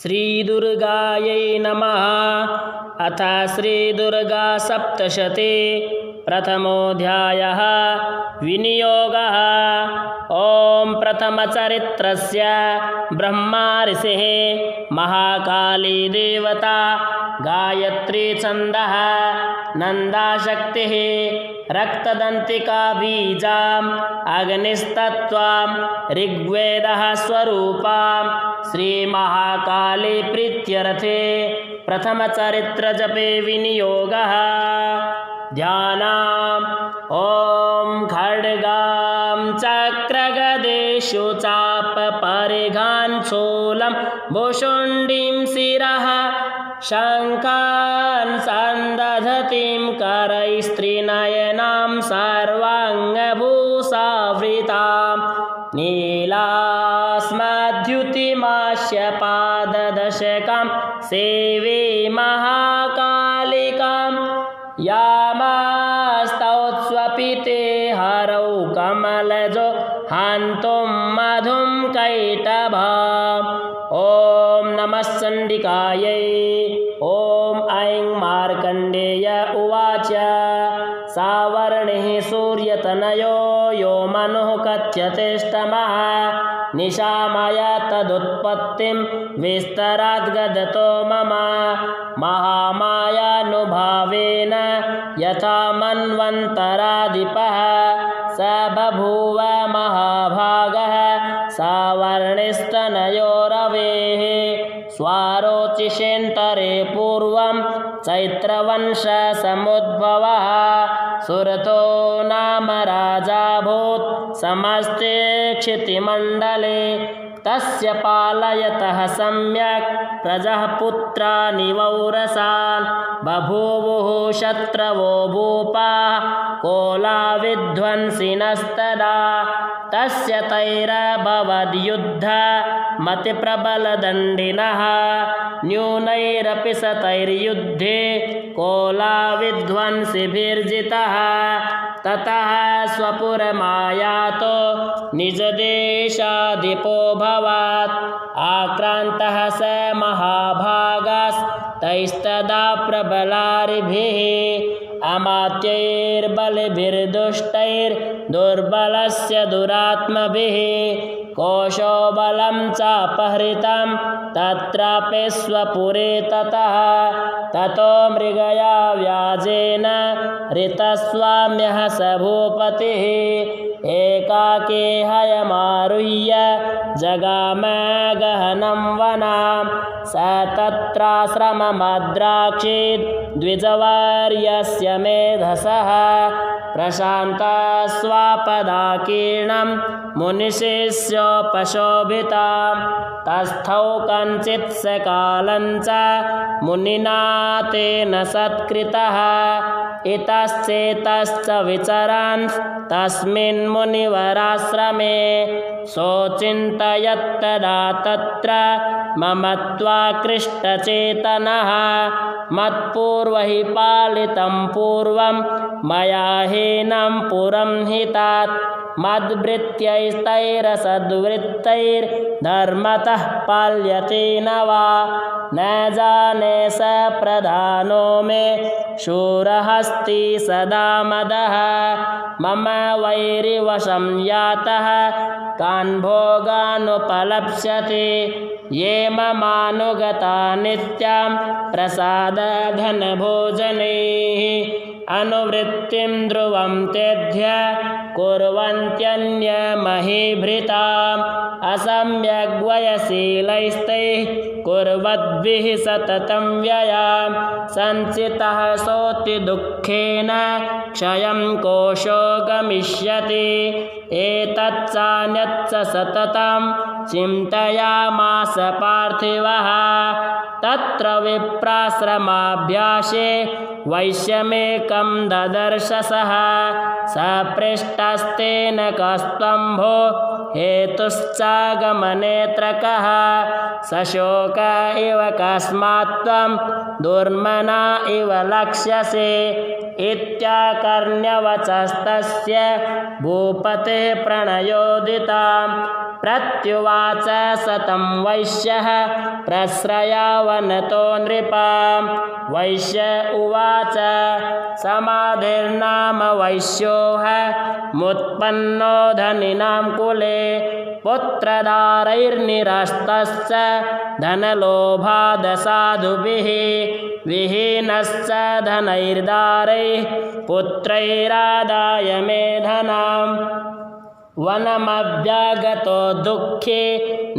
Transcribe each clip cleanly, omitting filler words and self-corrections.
श्रीदुर्गायै नमः। अथ श्रीदुर्गा सप्तशती प्रथमोऽध्यायः विनियोगः। ॐ प्रथमचरित्रस्य ब्रह्मा ऋषिः, महाकाली देवता, गायत्री छन्दः, नन्दाशक्तिः, रक्तदन्तिका बीजाम्, अग्निस्तत्त्वां, ऋग्वेदः स्वरूपां, श्रीमहाकाली प्रीत्यर्थे प्रथमचरित्रजपे विनियोगः। ध्यानम्। ॐ खड्गां चक्रगदेषु चापपरिघान् शूलं भुशुण्डीं शिरः शङ्खान् सन्दधतीं करैस्त्रिनयनां सर्वाङ्गभूषावृतां नीलास्मद्युतिमास्य पाददशकां सेवे महाकालिकां यामास्तौत्स्वपिते हरौ कमलजो हन्तुं मधुं कैटभाम्। ॐ नमः चण्डिकायै। ॐ ऐं मार्कण्डेय उवाच। सावर्णिः सूर्यतनयो यो मनुः कथ्यतेष्टमः निशामय तदुत्पत्तिं विस्तराद्गदतो मम महामायानुभावेन यथा मन्वन्तराधिपः स बभूव महाभागः सावर्णिस्तनयो रवेः स्वारोचिषेन्तरे पूर्वं चैत्रवंशसमुद्भवः सुरतो नाम राजाभूत् समस्ते क्षितिमण्डले तस्य पालयतः सम्यक् प्रजः पुत्राणि वौरसान् बभूवुः शत्रवो भूपाः कोलाविध्वंसिनस्तदा तस्य तैरभवद्युद्ध मतिप्रबलदण्डिनः न्यूनैरपि सतैर्युद्धे कोलाविध्वंसिभिर्जितः ततः स्वपुरमायातो निजदेशाधिपोऽभवत् आक्रान्तः स महाभागास्तैस्तदा प्रबलारिभिः अमात्यैर्बलिभिर्दुष्टैर्दुर्बलस्य दुरात्मभिः कोशो बलं चापहृतं तत्रापि स्वपुरे ततः ततो मृगया व्याजेन ऋतस्वाम्यः स भूपतिः एकाकी हयमारुह्य जगाम गहनं वनां स तत्राश्रममद्राक्षीत् द्विजवर्यस्य मेधसः प्रशान्तस्वापदाकीर्णं मुनिशिष्योपशोभितां तस्थौ कञ्चित् सकालं च मुनिना तेन सत्कृतः इतश्चेतश्च विचरन् तस्मिन् मुनिवराश्रमे सोचिन्तयत्तदा तत्र ममत्वाकृष्टचेतनः मत्पूर्वहि पालितं पूर्वं मया हीनं पुरं हितात् मद्भृत्यैस्तैरसद्वृत्तैर्धर्मतः पाल्यते न वा न जाने स प्रधानो मे शूरहस्ति सदा मदः मम वैरिवशं यातः कान् भोगानुपलप्स्यते ये ममानुगता नित्यां प्रसादघनभोजनैः अनुवृत्तिं ध्रुवं त्यज्य कुर्वन्त्यन्यमहीभृताम् असम्यग्वयशीलैस्तैः कुर्वद्भिः सततं व्ययां सञ्चितः सोऽति दुःखेन क्षयं कोशो गमिष्यति एतच्चान्यच्च सततं चिन्तयामास पार्थिवः तत्र विप्राश्रमाभ्यासे वैश्यमेकं ददर्शसः स पृष्टस्तेन कस्त्वं भो हेतुश्चागमनेत्रकः सशोक इव कस्मात् त्वं दुर्मना इव लक्ष्यसे इत्याकर्ण्यवचस्तस्य भूपतेः प्रणयोदितां प्रत्युवाच स तं वैश्यः प्रश्रयावनतो नृपां वैश्य उवाच समाधिर्नाम वैश्योः मुत्पन्नो धनिनां कुले पुत्रदारैर्निरस्तश्च धनलोभादसाधुभिः विहीनश्च धनैर्दारैः पुत्रैरादाय मेधनाम् वनमव्यागतो दुःखी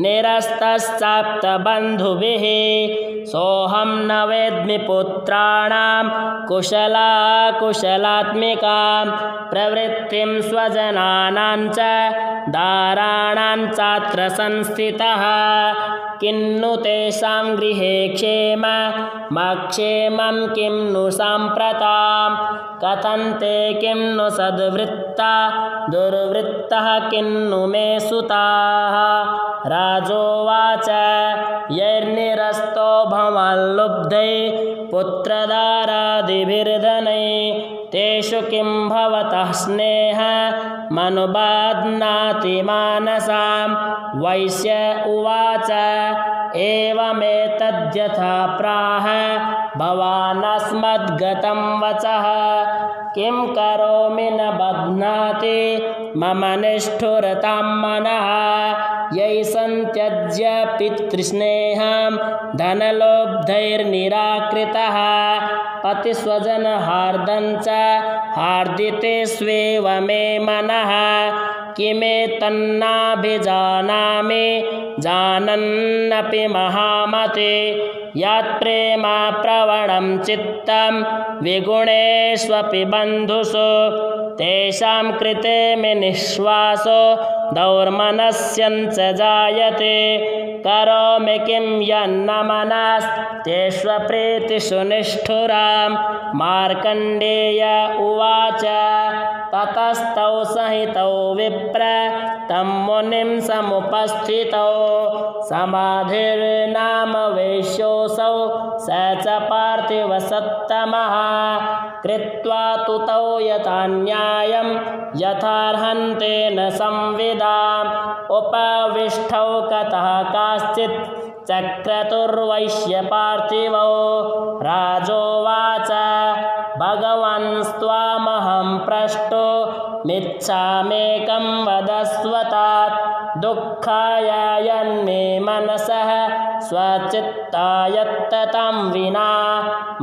निरस्तश्चाप्तबन्धुभिः सोऽहं न वेद्मि पुत्राणां कुशलात्मिकां प्रवृत्तिं स्वजनानां च दाराणां चात्र संस्थितः किन्नु तेषां गृहे क्षेममक्षेमं किं नु साम्प्रतां कथन्ते किं नु सद्वृत्ता दुर्वृत्तः किन्नु मे सुताः राजोवाच यैर्निरस्तो भवाल्लुब्धै पुत्रदारादिभिर्धनै तेषु किं भवतः स्नेहमनुबाध्नाति मानसां वैश्य उवाच एवमेतद्यथा प्राह भवानस्मद्गतं वचः किं करोमि न बध्नाति मम निष्ठुरतां मनः यै सन्त्यज्य पितृस्नेहं धनलोब्धैर्निराकृतः पतिस्वजनहार्दं च हार्दिते स्वेव मे मनः किमेतन्नाभिजानामि जानन्नपि महामते यत्प्रेमा प्रवणं चित्तं विगुणेष्वपि बन्धुषु तेषां कृते मे निःश्वासो दौर्मनस्यञ्च जायते करोमि किं यन्न मनस्तेष्वप्रीतिषु निष्ठुरां मार्कण्डेय उवाच ततस्तौ सहितौ विप्र तं मुनिं समुपस्थितौ समाधिर्नाम वैश्योऽसौ स च पार्थिवसत्तमः कृत्वा तु तौ यथान्यायं यथार्हन्तेन संविदाम् उपविष्टौ कतः काश्चित् चक्रतुर्वैश्यपार्थिवौ राजोवाच भगवन्स्त्वामहं प्रष्टो मिच्छामेकं वदस्वतात् दुःखाय यन्मे मनसः स्वचित्तायत्ततं विना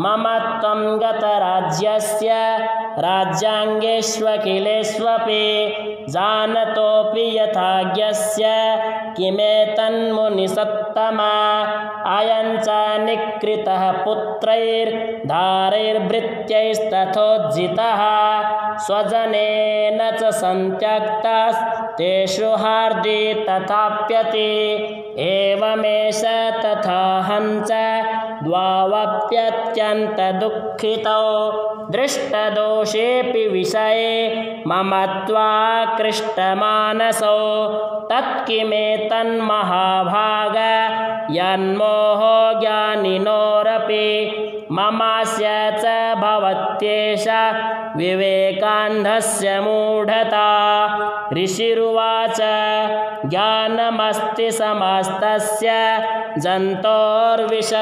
मम त्वं गतराज्यस्य राज्याङ्गेष्वखिलेष्वपि जानतोऽपि यथाज्ञस्य किमेतन्मुनिसत्तमा अयं च निकृतः पुत्रैर्धारैर्भृत्यैस्तथोज्झितः स्वजनेन च सन्त्यक्तास्तेषु हार्दि तथाप्यति एवमेष तथाहं च द्वावप्यत्यन्तदुःखितौ दृष्टदोषेऽपि विषये मम त्वाकृष्टमानसौ तत्किमेतन्महाभाग यन्मोहो ज्ञानिनोरपि ममास्य च भवत्येष विवेकान्धस्य मूढता ऋषिरुवाच ज्ञानमस्ति समस्तस्य जन्तोर्विषयगोचरे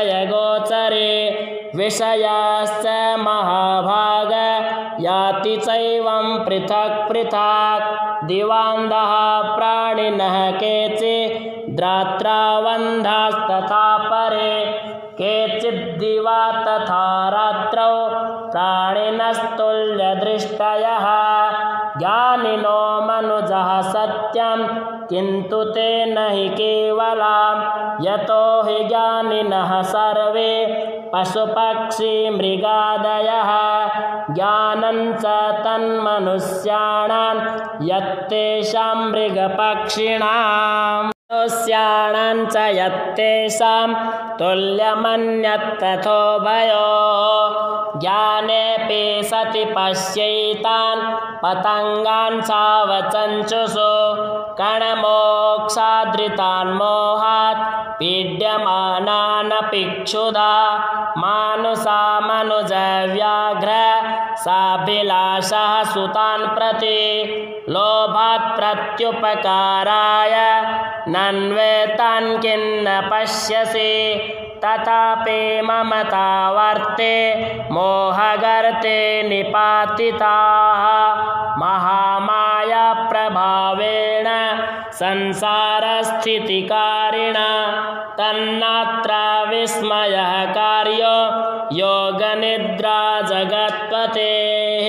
विषयाश्च महाभाग याति चैवं पृथक् पृथक् दिवान्धः प्राणिनः केचिद्रात्रावन्धास्तथा परे केचिद्दिवा तथा रात्रौ प्राणिनस्तुल्यदृष्टयः ज्ञानिनो मनुजः सत्यं किन्तु ते न हि केवलं यतो हि ज्ञानिनः सर्वे पशुपक्षी मृगादयः ज्ञानं च तन्मनुष्याणां यत्तेषां मृगपक्षिणां मनुष्याणां च यत्तेषां तुल्यमन्यत्तथोभयो ज्ञानेऽपि सति पश्यैतान् पतङ्गान् चावचञ्चुषु कणमोक्षादृतान् मोहात् पीड्यमानानपि क्षुधा मानुषा मनुजव्याघ्र साभिलाषः सुतान् प्रति लोभात् प्रत्युपकाराय नन्वेतान् किन्न पश्यसि तथापि ममता वर्ते मोहगर्ते निपातिताः महामाया प्रभावेण संसारस्थितिकारिणा तन्नात्र विस्मयः कार्यो योगनिद्रा जगत्पतेः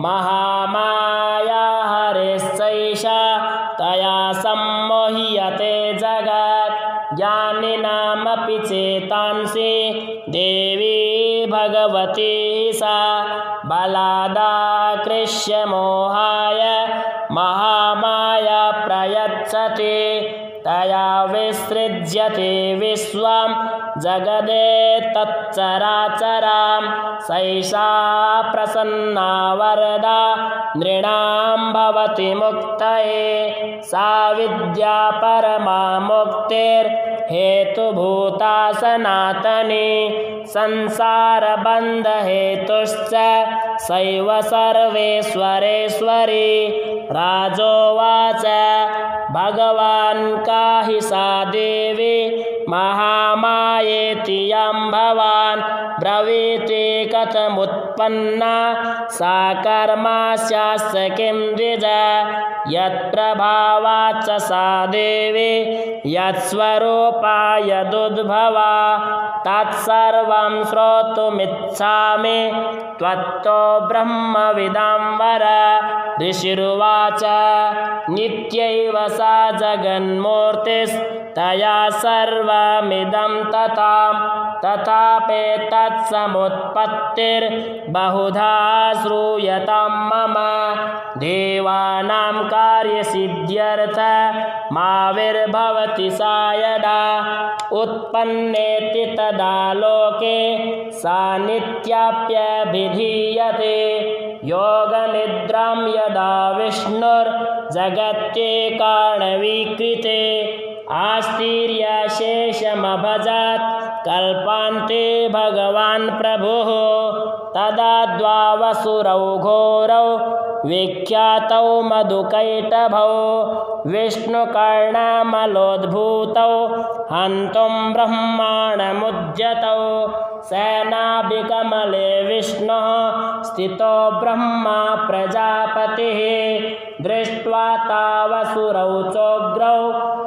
महामाया हरिस्सैषा तया सम्मोह्यते जगत् ज्ञानिनामपि चेतांसि देवी भगवती सा बलादाकृष्य मोहाय महामाया प्रयच्छति तया विसृज्यते विश्वं जगदेतच्चराचरां सैषा प्रसन्ना वरदा नृणां भवति मुक्तये सा विद्या परमा मुक्तिर्हेतुभूता सनातनी संसारबन्धहेतुश्च सैव सर्वेश्वरेश्वरी राजोवाच भगवान् का हि सा देवी महामायेति यं भवान् ब्रवीति कथमुत्पन्ना सा कर्मास्यास्य किं द्विज यत्प्रभावाच्च सा देवी यत्स्वरूपा यदुद्भवा तत्सर्वं श्रोतुमिच्छामि त्वत्तो ब्रह्मविदां वर ऋषिरुवाच नित्यैव सा जगन्मूर्तिस्तया सर्वमिदं तथापेतत्समुत्पत्तिर्बहुधा श्रूयतां मम देवानां कार्यसिद्ध्यर्थ माविर्भवति सा यदा उत्पन्नेति तदा लोके सा नित्याप्यभिधीयते योगनिद्रां यदा विष्णुर्जगत्येकाणवीकृते आस्तीर्यशेषमभजत् कल्पान्ते भगवान् प्रभुः तदा द्वावसुरौ घोरौ विख्यातौ मधुकैटभौ विष्णुकर्णमलोद्भूतौ हन्तुं ब्रह्माणमुद्यतौ सेनाभिकमले विष्णुः स्थितो ब्रह्मा प्रजापतिः दृष्ट्वा तावसुरौ चोग्रौ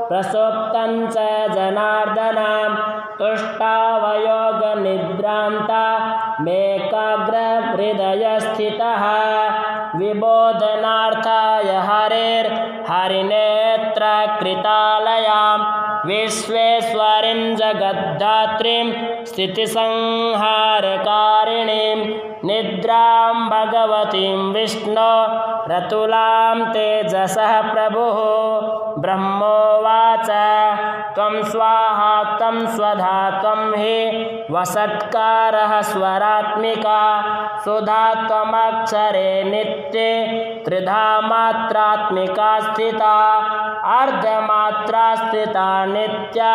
प्रसुप्तं च जनार्दनां तुष्टावयोगनिद्रान्ता मेकाग्रहृदयस्थितः विबोधनार्थाय हरिनेत्रकृतालयां विश्वेश्वरीं जगद्धात्रीं स्थितिसंहारकारिणीं निद्रां भगवतीं विष्णो रतुलां तेजसः प्रभुः ब्रह्मोवाच त्वं स्वाहा त्वं स्वधा त्वं हि वषट्कारः स्वरात्मिका सुधा त्वमक्षरे नित्ये त्रिधा मात्रात्मिका स्थिता अर्धमात्रा स्थिता नित्या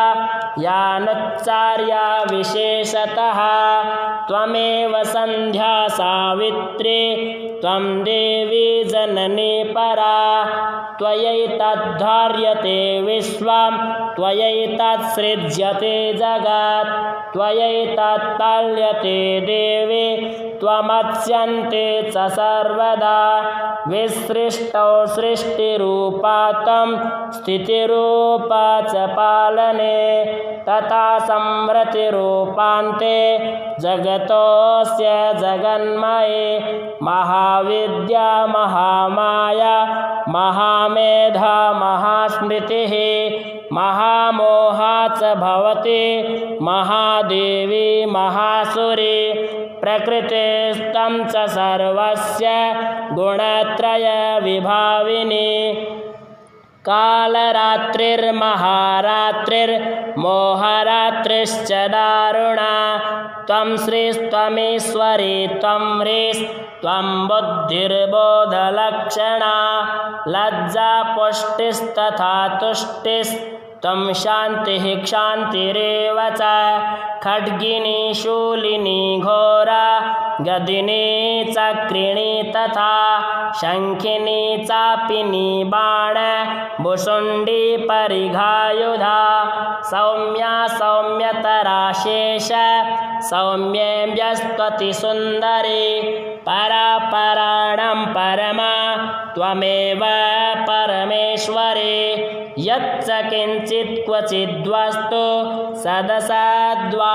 यानुच्चार्या विशेषतः त्वमेव सन्ध्या सावित्री त्वं देवी जननी परा त्वयैतद्धार्यते विश्वं त्वयैतत्सृज्यते जगत् त्वयैतत्पाल्यते देवी त्वमत्स्यन्ते च सर्वदा विसृष्टौ सृष्टिरूपा त्वं स्थितिरूपा च पालने तथा संवृत्तिरूपान्ते जगतोऽस्य जगन्मये महाविद्या महामाया महामेधा महास्मृतिः महामोहा च भवति महादेवी महासुरी प्रकृतिस्तं च सर्वस्य गुणत्रय विभाविनी कालरात्रिर्महारात्रिर्मोहरात्रिश्च दारुणा त्वं श्रीस्त्वमीश्वरी त्वं ह्रीस्त्वं बुद्धिर्बोधलक्षणा लज्जा पुष्टिस्तथा तुष्टिस्त्वं शान्तिः क्षान्तिरेव च खड्गिनी शूलिनी घोरा गदिनी चक्रिणी तथा शङ्खिनी चापिनी बाण भुषुण्डी परिघायुधा सौम्या सौम्यतरा शेष सौम्येऽस्त्वति सुन्दरी परापराणं परमा त्वमेव परमेश्वरी यच्च किञ्चित् क्वचिद्वस्तु सदसद्वाखिलात्मिके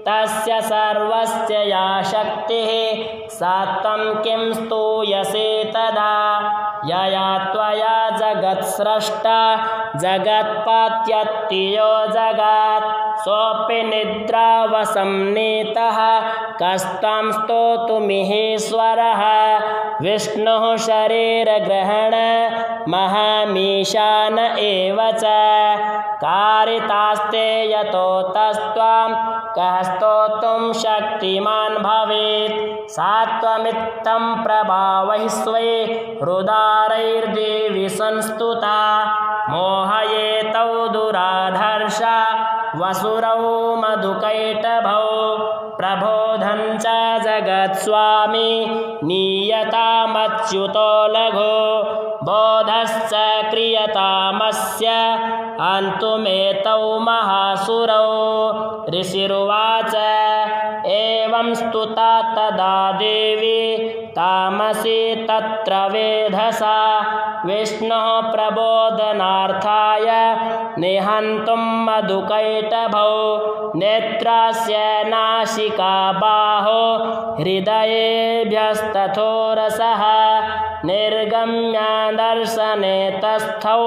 तस्य सर्वस्य या शक्तिः सा त्वं किं स्तूयसे तदा यया त्वया जगत्स्रष्टा जगत्पात्यत्तियो जगात् सोऽपि निद्रावसंनीतः कस्त्वं स्तोतुमिहेश्वरः विष्णुः शरीरग्रहण महामीशान एव च कारितास्ते यतो तस्त्वां कः स्तोतुं शक्तिमान् भवेत् सा त्वमित्थं प्रभावैः स्वै रुदारैर्देवि संस्तुता मोहयेतौ दुराधर्षा वसुरौ मधुकैटभौ प्रबोधं च जगत्स्वामी नीयतामच्युतो लघो बोधश्च क्रियतामस्य हन्तुमेतौ महासुरौ ऋषिरुवाच एवं स्तुता तदा देवी तामसी तत्र वेधसा विष्णुः प्रबोधनार्थाय निहन्तुं मधुकैटभौ नेत्रस्य नासिका बाहो हृदयेभ्यस्तथोरसः निर्गम्य दर्शने तस्थौ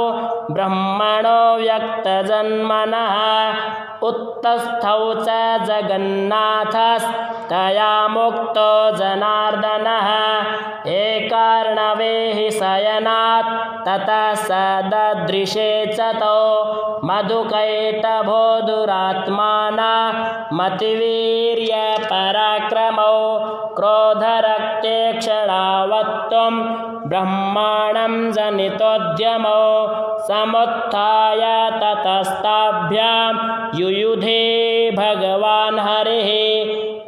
ब्रह्मणो व्यक्तजन्मनः उत्तस्थौ च जगन्नाथस्तया मुक्तो जनार्दनः एकार्णवे हि शयनात् ततः स ददृशे च तौ मधुकैटभो दुरात्माना मतिवीर्यपराक्रमौ क्रोधरक्ते क्षणावत्त्वं ब्रह्माणं जनितोद्यमौ समुत्थाय ततस्ताभ्यां युयुधे भगवान् हरिः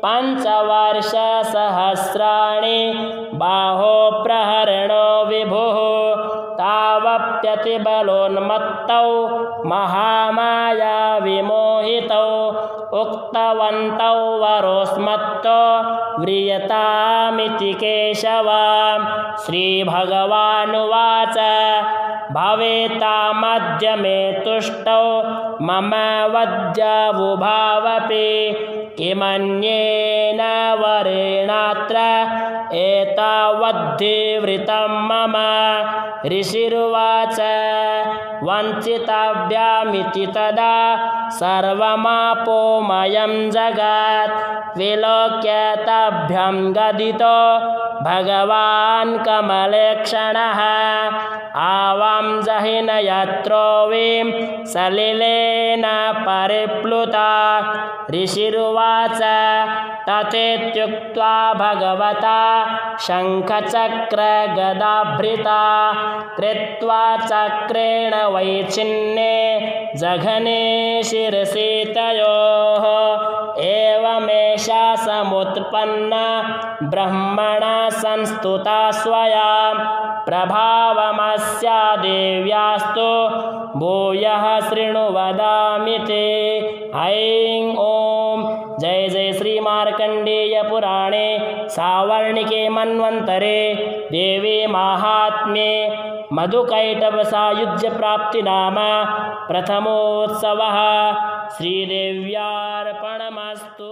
पञ्चवर्षसहस्राणि बाहो प्रहरणो विभुः तावप्यतिबलोन्मत्तौ महामाया विमोहितौ उक्तवन्तौ वरोऽस्मत्तो व्रियतामिति केशवां श्रीभगवानुवाच भवेतामद्य मे तुष्टौ मम वद्यवुभावपि किमन्येन वरेणात्र एतावद्धिवृतं मम ऋषिरुवाच वञ्चिताभ्यामिति तदा सर्वमापोमयं जगत् विलोक्य ताभ्यां गदितो भगवान् कमलेक्षणः आवां जहिन यत्रोवीं सलिलेन परिप्लुता ऋषिरुवाच तथेत्युक्त्वा भगवता शङ्खचक्रगदाभृता कृत्वा चक्रेण वैच्छिन्ने जघने शिरसि तयोः एवमेषा समुत्पन्ना ब्रह्मणा संस्तुता स्वयं प्रभावमस्या देव्यास्तु भूयः शृणु वदामि ते। ऐं ॐ जय जय श्री मार्कण्डेय पुराणे सावर्णिके मन्वन्तरे देवी माहात्म्ये मधुकैटभसायुज्य प्राप्ति नाम प्रथमोत्सवः श्रीदेव्यार्पणमस्तु।